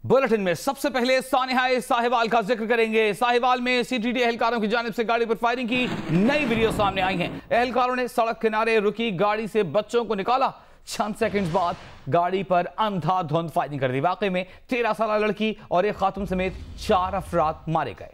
Bulletin में सबसे पहले सानिहा साहिवाल का जिक्र करेंगे। साहिवाल में सीटीडी एहलकारों की जानिब से गाड़ी पर फायरिंग की नई वीडियो सामने आई है। एहलकारों ने सड़क किनारे रुकी गाड़ी से बच्चों को निकाला, चंद सेकंड्स बाद गाड़ी पर अंधाधुंध फायरिंग कर दी। वाकई में 13 साल लड़की और एक खातून समेत 4 अफराद मारे गए।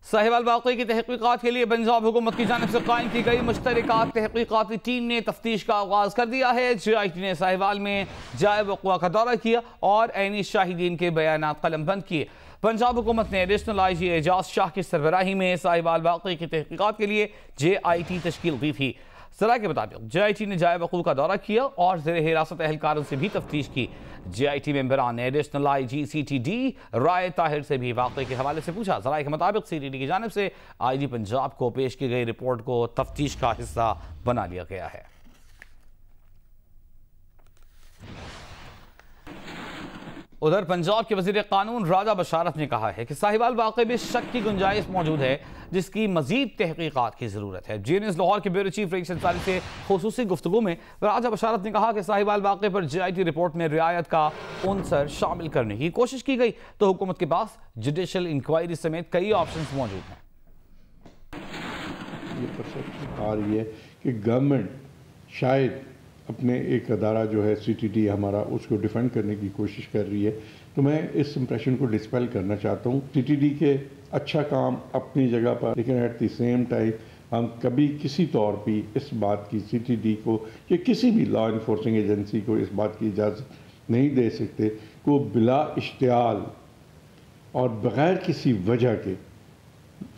साहिवाल वाक़े की तहकीकात के लिए पंजाब हुकूमत की जानिब से कायम की गई मुश्तरका तहकीकाती टीम ने तफ्तीश का आगाज़ कर दिया है। JIT ने साहिवाल में जाए वक़ुआ का दौरा किया और ऐनी शाहिदीन के बयानात कलम बंद किए। पंजाब हुकूमत ने एडिशनल IG एजाज शाह की सरबराही में साहिवाल वाक़े की तहकीकात के लिए JIT तश्कील दी थी। सराय के मुताबिक JIT ने जाए वक़ूआ का दौरा किया और ज़ेर हिरासत एहलकारों से भी तफ्तीश की। JIT मेंबरान ने एडिशनल IG CTD राय ताहिर से भी वाक़े के हवाले से पूछा। सराय के मुताबिक CTD की जानिब से IG पंजाब को पेश की गई रिपोर्ट को तफ्तीश का हिस्सा बना लिया गया है। उधर पंजाब के वज़ीर कानून राजा बशारत ने कहा है कि साहिवाल वाक़े में शक की गुंजाइश मौजूद है, जिसकी मजीद तहकीकात की ज़रूरत है। GNS लाहौर के ब्यूरो चीफ रईस अंसारी से खुसूसी गुफ्तगू में राजा बशारत ने कहा कि साहिवाल वाक़े पर JIT रिपोर्ट में रियायत का उनसर शामिल करने की कोशिश की गई तो हुकूमत के पास जुडिशल इंक्वायरी समेत कई ऑप्शंस मौजूद हैं। ये परसेप्शन आ रही है कि गवर्नमेंट शायद अपने एक अदारा जो है CTD हमारा, उसको डिफेंड करने की कोशिश कर रही है। तो मैं इस इंप्रेशन को डिस्पेल करना चाहता हूँ। CTD के अच्छा काम अपनी जगह पर, लेकिन एट द सेम टाइम हम कभी किसी तौर पे इस बात की CTD को या किसी भी लॉ इन्फोर्सिंग एजेंसी को इस बात की इजाज़त नहीं दे सकते कि वो बिला इश्तियाल और बग़ैर किसी वजह के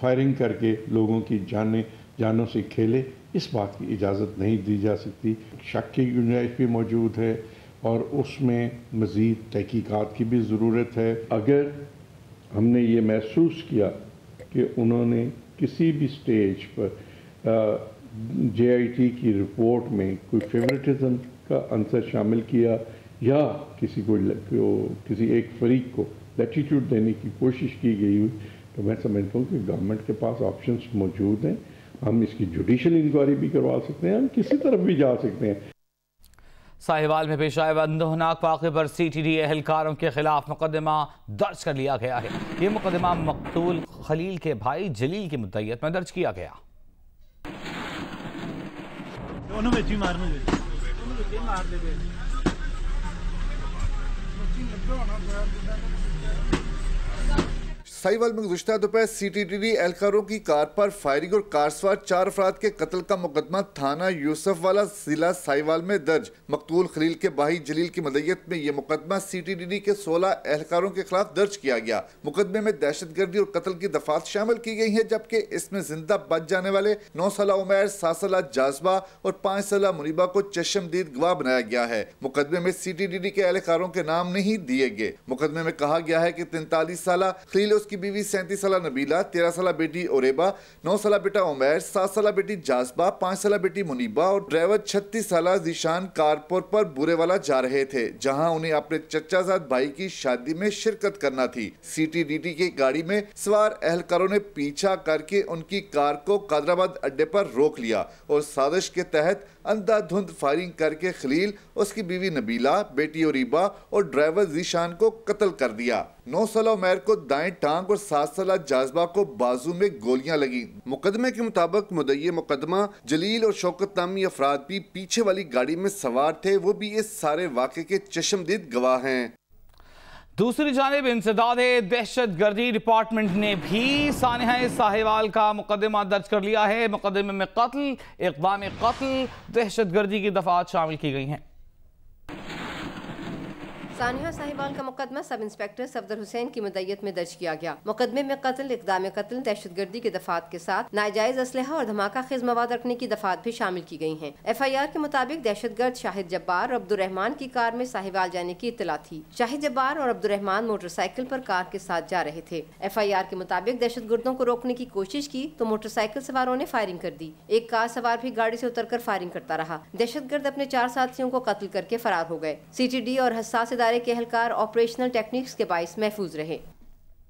फायरिंग करके लोगों की जानों से खेले। इस बात की इजाज़त नहीं दी जा सकती। शक की गुंजाइश भी मौजूद है और उसमें मज़ीद तहकीकात की भी ज़रूरत है। अगर हमने ये महसूस किया कि उन्होंने किसी भी स्टेज पर JIT की रिपोर्ट में कोई फेवरेटिज्म का आंसर शामिल किया या किसी एक फरीक को लैटिट्यूड देने की कोशिश की गई हुई, तो मैं समझता हूँ कि गवर्नमेंट के पास ऑप्शंस मौजूद हैं। हम इसकी जुडिशल इंक्वायरी भी करवा सकते हैं, हम किसी तरफ भी जा सकते हैं। साहिवाल में पेश आए अंदोहनाक वाक़े पर CTD एहलकारों के खिलाफ मुकदमा दर्ज कर लिया गया है। ये मुकदमा मकतूल खलील के भाई जलील की मुद्दईयत में दर्ज किया गया। साहिवाल में गुज़श्ता दोपहर CTD एहलकारों की कार पर फायरिंग और कार सवार 4 अफराद के कत्ल का मुकदमा थाना यूसुफ वाला जिला साहिवाल में दर्ज। मकतूल खलील के भाई जलील की मदय्यत में यह मुकदमा CTD के 16 एहलकारों के खिलाफ दर्ज किया गया। मुकदमे में दहशतगर्दी और कत्ल की दफात शामिल की गई है, जबकि इसमें जिंदा बच जाने वाले 9 साल उमैर, 7 साल जाज़बा और 5 साल मुनीबा को चश्मदीद गवाह बनाया गया है। मुकदमे में CTD के एहलकारों के नाम नहीं दिए गए। मुकदमे में कहा गया है कि 43 साल खलील, उसकी बीवी 37 साल नबीला, 13 साल बेटी ओरेबा, 9 साल बेटा उमैर, 7 साल बेटी जाज़बा, 5 साल बेटी मुनीबा और ड्राइवर 36 साल ज़ीशान कारपुर पर बुरेवाला जा रहे थे, जहां उन्हें अपने चचाजाद भाई की शादी में शिरकत करना थी। CTD की गाड़ी में सवार एहलकारों ने पीछा करके उनकी कार को कादराबाद अड्डे पर रोक लिया और साजिश के तहत अंधाधुंध फायरिंग करके खलील, उसकी बीवी नबीला, बेटी ओरीबा और ड्राइवर ज़ीशान को कत्ल कर दिया। 9 साल उमैर को दाएं टांग और 7 साल जाज़बा को बाजू में गोलियां लगी। मुकदमे के मुताबिक मुद्दई मुकदमा जलील और शौकत नामी अफराद भी पीछे वाली गाड़ी में सवार थे, वो भी इस सारे वाक़े के चश्मदीद गवाह हैं। दूसरी जानिब इंसदाद दहशतगर्दी डिपार्टमेंट ने भी सानिहा साहिवाल का मुकदमा दर्ज कर लिया है। मुकदमे में कत्ल, इक़दाम कत्ल, दहशतगर्दी की दफात शामिल की गई हैं। सानिहा साहिवाल का मुकदमा सब इंस्पेक्टर सफदर हुसैन की मुद्दईयत में दर्ज किया गया। मुकदमे में कत्ल, इक़दाम कत्ल, दहशतगर्दी के दफात के साथ नाजायज असलहा और धमाका खेज मवाद रखने की दफात भी शामिल की गई हैं। FIR के मुताबिक दहशतगर्द शाहिद जब्बार और अब्दुर्रहमान की कार में साहिवाल जाने की इत्तला थी। शाहिद जब्बार और अब्दुर्रहमान मोटरसाइकिल पर कार के साथ जा रहे थे। FIR के मुताबिक दहशतगर्दों को रोकने की कोशिश की तो मोटरसाइकिल सवारों ने फायरिंग कर दी। एक कार सवार भी गाड़ी से उतरकर फायरिंग करता रहा। दहशतगर्द अपने 4 साथियों को कत्ल करके फरार हो गए। CTD और हसास इदारे के एहलकार ऑपरेशनल टेक्निक्स के बाइस महफूज रहे।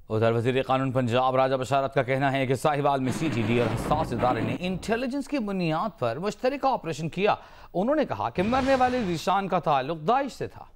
उधर वज़ीर कानून पंजाब राजा बशारत का कहना है कि साहिवाल में CTD और हसास इदारे ने इंटेलिजेंस की बुनियाद पर मुश्तरका ऑपरेशन किया। उन्होंने कहा कि मरने वाले ज़ीशान का ताल्लुक दाइश से था।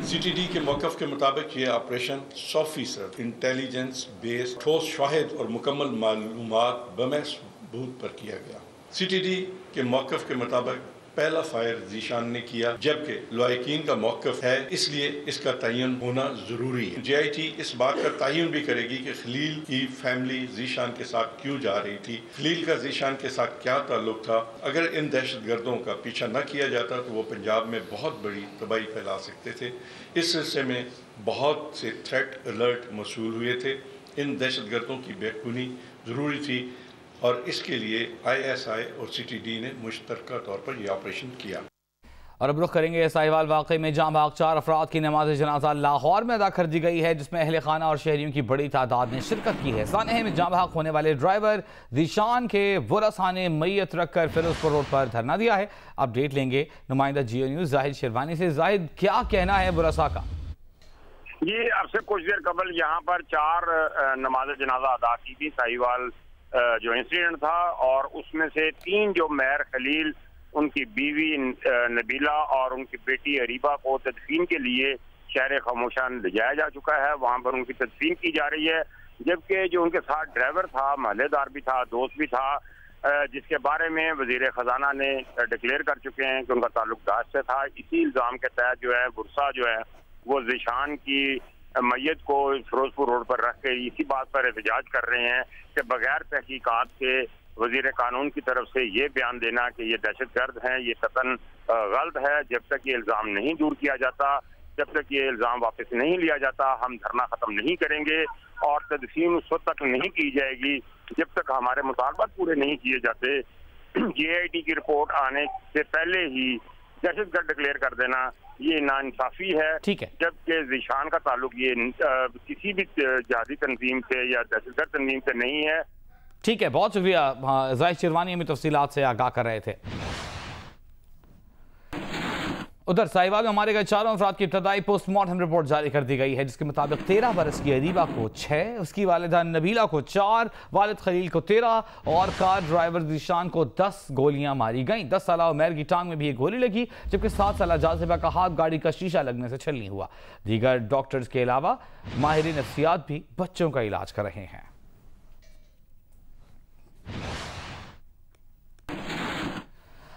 CTD के मौक़िफ़ के मुताबिक ये ऑपरेशन 100% इंटेलिजेंस बेस्ड ठोस शाहिद और मुकम्मल मालूमात बमसबूत पर किया गया। CTD के मौक़िफ़ के मुताबिक पहला फायर जीशान ने किया, जबकि लवाकिन का मौक़िफ़ है, इसलिए इसका तयन होना ज़रूरी है। JIT इस बात का तयन भी करेगी कि खलील की फैमिली जीशान के साथ क्यों जा रही थी, खलील का जीशान के साथ क्या ताल्लुक था। अगर इन दहशत गर्दों का पीछा न किया जाता तो वो पंजाब में बहुत बड़ी तबाही फैला सकते थे। इस सिलसिले में बहुत से थ्रेट अलर्ट मौसूल हुए थे। इन दहशत गर्दों की बेखूनी ज़रूरी थी और इसके लिए ISI और CTD ने मुश्तरका तौर पर यह ऑपरेशन किया। और अब रुख करेंगे साहिवाल वाक़े में जहां भाग 4 अफराद की नमाज जनाजा लाहौर में अदा कर दी गई है, जिसमें अहले खाना और शहरियों की बड़ी तादाद ने शिरकत की है। सानहे में जहां भाग होने वाले ड्राइवर जीशान के वरसा ने मैयत रखकर फिरोजपुर रोड पर धरना दिया है। अपडेट लेंगे नुमाइंदा जियो न्यूज़ जाहिद शेरवानी से। जाहिद, क्या कहना है वरसा का? ये अब से कुछ देर कबल यहाँ पर 4 नमाज जनाजा अदा की थी। साहिवाल जो इंसिडेंट था और उसमें से 3 जो मेहर खलील, उनकी बीवी नबीला और उनकी बेटी अरीबा को तदफीन के लिए शहर खामोशान ले जाया जा चुका है। वहाँ पर उनकी तदफीन की जा रही है, जबकि जो उनके साथ ड्राइवर था, महल्लेदार भी था, दोस्त भी था, जिसके बारे में वजीर खजाना ने डिक्लेयर कर चुके हैं कि उनका ताल्लुक दाश से था। इसी इल्ज़ाम के तहत जो है बुरसा जो है वो जीशान की मैयत को फिरोजपुर रोड पर रख के इसी बात पर एहतजाज कर रहे हैं कि बगैर तहकीकात के वजीर कानून की तरफ से ये बयान देना कि ये दहशत गर्द हैं, ये कतन गलत है। जब तक ये इल्ज़ाम नहीं दूर किया जाता, जब तक ये इल्ज़ाम वापस नहीं लिया जाता, हम धरना ख़त्म नहीं करेंगे और तदफीन उस वक्त तक नहीं की जाएगी जब तक हमारे मुतालबात पूरे नहीं किए जाते। JIT की रिपोर्ट आने से पहले ही दहशतगर्द डिक्लेयर कर देना ये नाइंसाफी है। ठीक है, जबकि जीशान का ताल्लुक ये किसी भी जिहादी तंजीम से या दहशतगर्द तंजीम से नहीं है। ठीक है, बहुत शुक्रिया। जाहिद शेरवानी हमें तफसीलात से आगाह कर रहे थे। उधर साहिवाल में हमारे गए 4 अफराद की इब्तदाई पोस्टमार्टम रिपोर्ट जारी कर दी गई है, जिसके मुताबिक 13 बरस की अरीबा को 6, उसकी वालिदा नबीला को 4, वालिद खलील को 13 और कार ड्राइवर जीशान को 10 गोलियां मारी गईं। 10 साल उमैर की टांग में भी एक गोली लगी, जबकि 7 साल जाजिबा का हाथ गाड़ी का शीशा लगने से छलनी हुआ। दीगर डॉक्टर्स के अलावा माहिर नफ्सियात भी बच्चों का इलाज कर रहे हैं।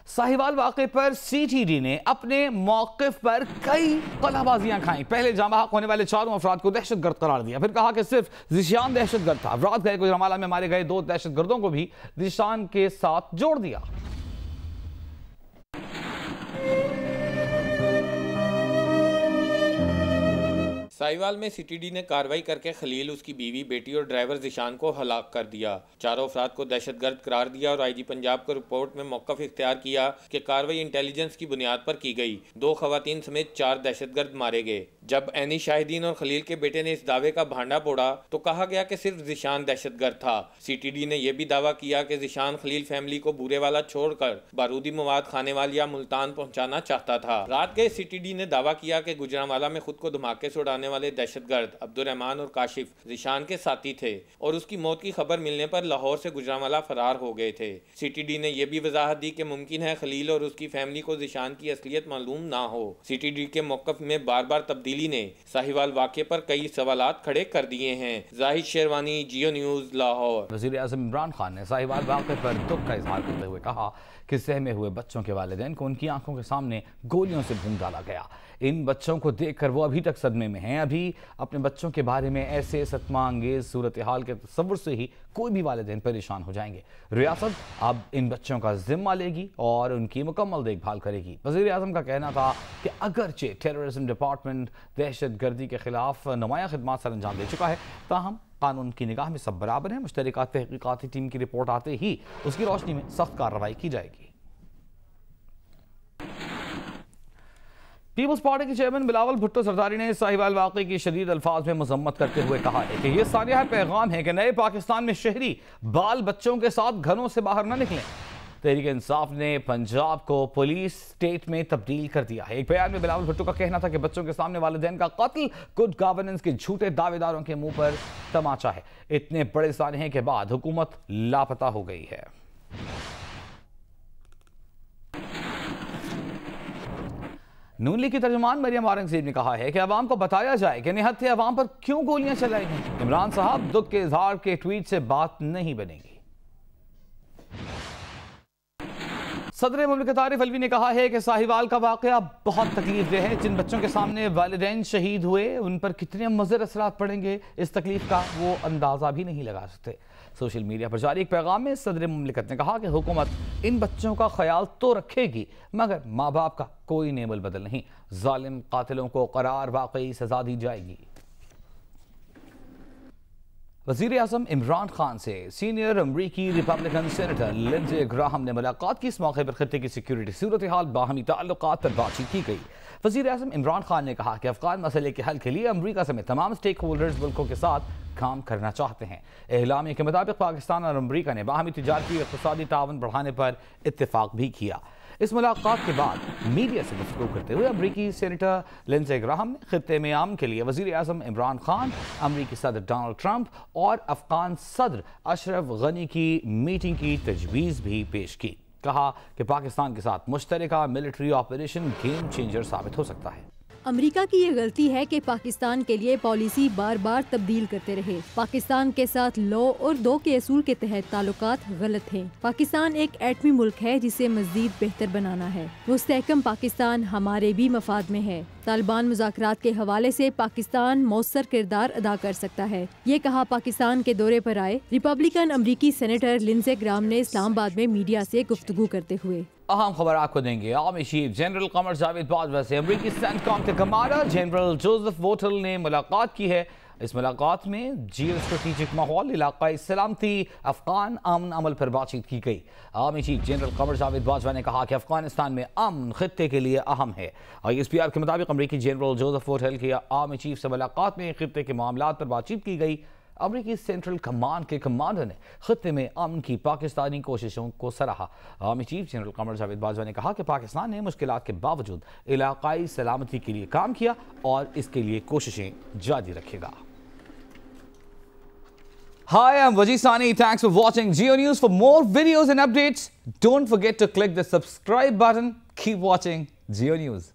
साहिवाल वाक़े पर CTD ने अपने मौक़िफ़ पर कई कलाबाजियां खाई। पहले जहाँ होने वाले 4 अफराद को दहशतगर्द करार दिया, फिर कहा कि सिर्फ जीशान दहशतगर्द था। रात गए गुजरांवाला में मारे गए 2 दहशतगर्दों को भी जीशान के साथ जोड़ दिया। साहिवाल में CTD ने कार्रवाई करके खलील, उसकी बीवी, बेटी और ड्राइवर जीशान को हलाक कर दिया। 4 अफराद को दहशतगर्द करार दिया और IG पंजाब को रिपोर्ट में मौक़िफ़ इख्तियार किया कि कार्रवाई इंटेलिजेंस की बुनियाद पर की गई। 2 ख़वातीन समेत 4 दहशतगर्द मारे गए। जब ऐनी शाहिदीन और खलील के बेटे ने इस दावे का भांडा फोड़ा तो कहा गया कि सिर्फ जीशान दहशतगर्द था। CTD ने यह भी दावा किया कि जीशान खलील फैमिली को बूरेवाला छोड़कर बारूदी मवाद खानेवाल या मुल्तान पहुंचाना चाहता था। रात गए CTD ने दावा किया कि गुजरांवाला में खुद को धमाके से उड़ाने वाले दहशतगर्द अब्दुर्रहमान और काशिफ जीशान के साथी थे और उसकी मौत की खबर मिलने पर लाहौर से गुजरांवाला फरार हो गए थे। CTD ने यह भी वजाहत दी कि मुमकिन है खलील और उसकी फैमिली को जीशान की असलियत मालूम ना हो। CTD के मौक़िफ़ में बार बार तब्दीली ने साहिवाल वाक़े पर कई सवालात खड़े कर दिए हैं। जाहिद शेरवानी, जियो न्यूज़, लाहौर। वज़ीर आज़म इमरान खान ने साहिवाल वाक़े पर दुख का इजहार करते हुए कहा कि सहमे हुए बच्चों के वालिदैन को उनकी आंखों के सामने गोलियों से भून डाला गया। इन बच्चों को देखकर वो अभी तक सदमे में हैं। अभी अपने बच्चों के बारे में ऐसे सतमा अंगेज सूरत हाल के तस्वुर से ही कोई भी वालिदैन परेशान हो जाएंगे। रियासत अब इन बच्चों का जिम्मा लेगी और उनकी मुकम्मल देखभाल करेगी। वज़ीर आज़म का कहना था कि अगरचे टेररिज्म डिपार्टमेंट दहशत गर्दी के खिलाफ नुमायां खिदमात सर अंजाम दे चुका है, ताहम कानून की निगाह में सब बराबर है। मुश्तरका तहकीकाती टीम की रिपोर्ट आते ही उसकी रोशनी में सख्त कार्रवाई की जाएगी। पीपल्स पार्टी के चेयरमैन बिलावल भुट्टो सरदारी ने साहिवाल वाक़े की शदीद अल्फाज में मजम्मत करते हुए कहा है कि यह सानिया पैगाम है कि नए पाकिस्तान में शहरी बाल बच्चों के साथ घरों से बाहर न निकलें। तहरीक इंसाफ ने पंजाब को पुलिस स्टेट में तब्दील कर दिया है। एक बयान में बिलावल भुट्टो का कहना था कि बच्चों के सामने वालिदैन का कत्ल गुड गवर्नेंस के झूठे दावेदारों के मुंह पर तमाचा है। इतने बड़े सानहे के बाद हुकूमत लापता हो गई है। नून लीग की तर्जुमान मरियम औरंगजेब ने कहा है कि अवाम को बताया जाए कि निहत्थे अवाम पर क्यों गोलियां चलाई हैं। इमरान साहब दुख के इजहार के ट्वीट से बात नहीं बनेगी। सदर मुमलिकत आरिफ अलवी ने कहा है कि साहिवाल का वाकया बहुत तकलीफ देह है। जिन बच्चों के सामने वालिदैन शहीद हुए उन पर कितने मुज़र असरात पड़ेंगे, इस तकलीफ का वो अंदाज़ा भी नहीं लगा सकते। सोशल मीडिया पर जारी एक पैगाम में सदर मुमलिकत ने कहा कि हुकूमत इन बच्चों का ख्याल तो रखेगी मगर माँ बाप का कोई नेमल बदल नहीं। जालिम कातिलों को करार वाकई सजा दी जाएगी। वज़ीर आज़म इमरान खान से सीनियर अमरीकी रिपब्लिकन सेनेटर लिंडसे ग्राहम ने मुलाकात की। इस मौके पर खत्ते की सिक्योरिटी सूरत हाल, बाहमी ताल्लुकात पर बातचीत की गई। वज़ीर आज़म इमरान खान ने कहा कि अफ़गान मसले के हल के लिए अमरीका समेत तमाम स्टेक होल्डर्स मुल्कों के साथ काम करना चाहते हैं। एलामिया के मुताबिक पाकिस्तान और अमरीका ने बाहमी तिजारती और इक़्तिसादी ताउन बढ़ाने पर इत्तेफाक भी किया। इस मुलाकात के बाद मीडिया से गुफ्तगू करते हुए अमरीकी सेनेटर लिंडसे ग्राहम ने खित्ते में अमन के लिए वज़ीर आज़म इमरान खान, अमरीकी सदर डोनाल्ड ट्रंप और अफ़गान सदर अशरफ गनी की मीटिंग की तजवीज़ भी पेश की। कहा कि पाकिस्तान के साथ मुश्तरका मिलिट्री ऑपरेशन गेम चेंजर साबित हो सकता है। अमेरिका की ये गलती है कि पाकिस्तान के लिए पॉलिसी बार बार तब्दील करते रहे। पाकिस्तान के साथ लॉ और दो के असूल के तहत ताल्लुकात गलत हैं। पाकिस्तान एक एटमी मुल्क है जिसे मज़ीद बेहतर बनाना है। मुस्तहकम पाकिस्तान हमारे भी मफाद में है। तालिबान मुज़ाकरात के हवाले से पाकिस्तान मौसर किरदार अदा कर सकता है। ये कहा पाकिस्तान के दौरे पर आए रिपब्लिकन अमरीकी सेनेटर लिंडसे ग्राहम ने इस्लामाबाद में मीडिया से गुफ्तगू करते हुए। अहम खबर आपको देंगे। Army chief general Qamar Javed Bajwa से अमरीकी सेंटकॉम के कमांडर जनरल जोसेफ वोटल ने मुलाकात की है। इस मुलाकात में जियो स्ट्रेटेजिक माहौल, इलाकाई सलामती, अफगान अमन अमल पर बातचीत की गई। Army chief general Qamar Javed Bajwa ने कहा कि अफगानिस्तान में अमन खित्ते के लिए अहम है। ISPR के मुताबिक अमरीकी जनरल जोसेफ वोटल की आर्मी चीफ से मुलाकात में खित्ते के मामलात पर बातचीत की गई। अमरीकी सेंट्रल कमांड के कमांडर ने खित्ते में अमन की पाकिस्तानी कोशिशों को सराहा। Army chief general Qamar Javed Bajwa ने कहा कि पाकिस्तान ने मुश्किलात के बावजूद इलाकाई सलामती के लिए काम किया और इसके लिए कोशिशें जारी रखेगा। Hi, I'm Wajid Sani. Thanks for watching Geo News. For more videos and updates, don't forget to click the subscribe button. Keep watching Geo News.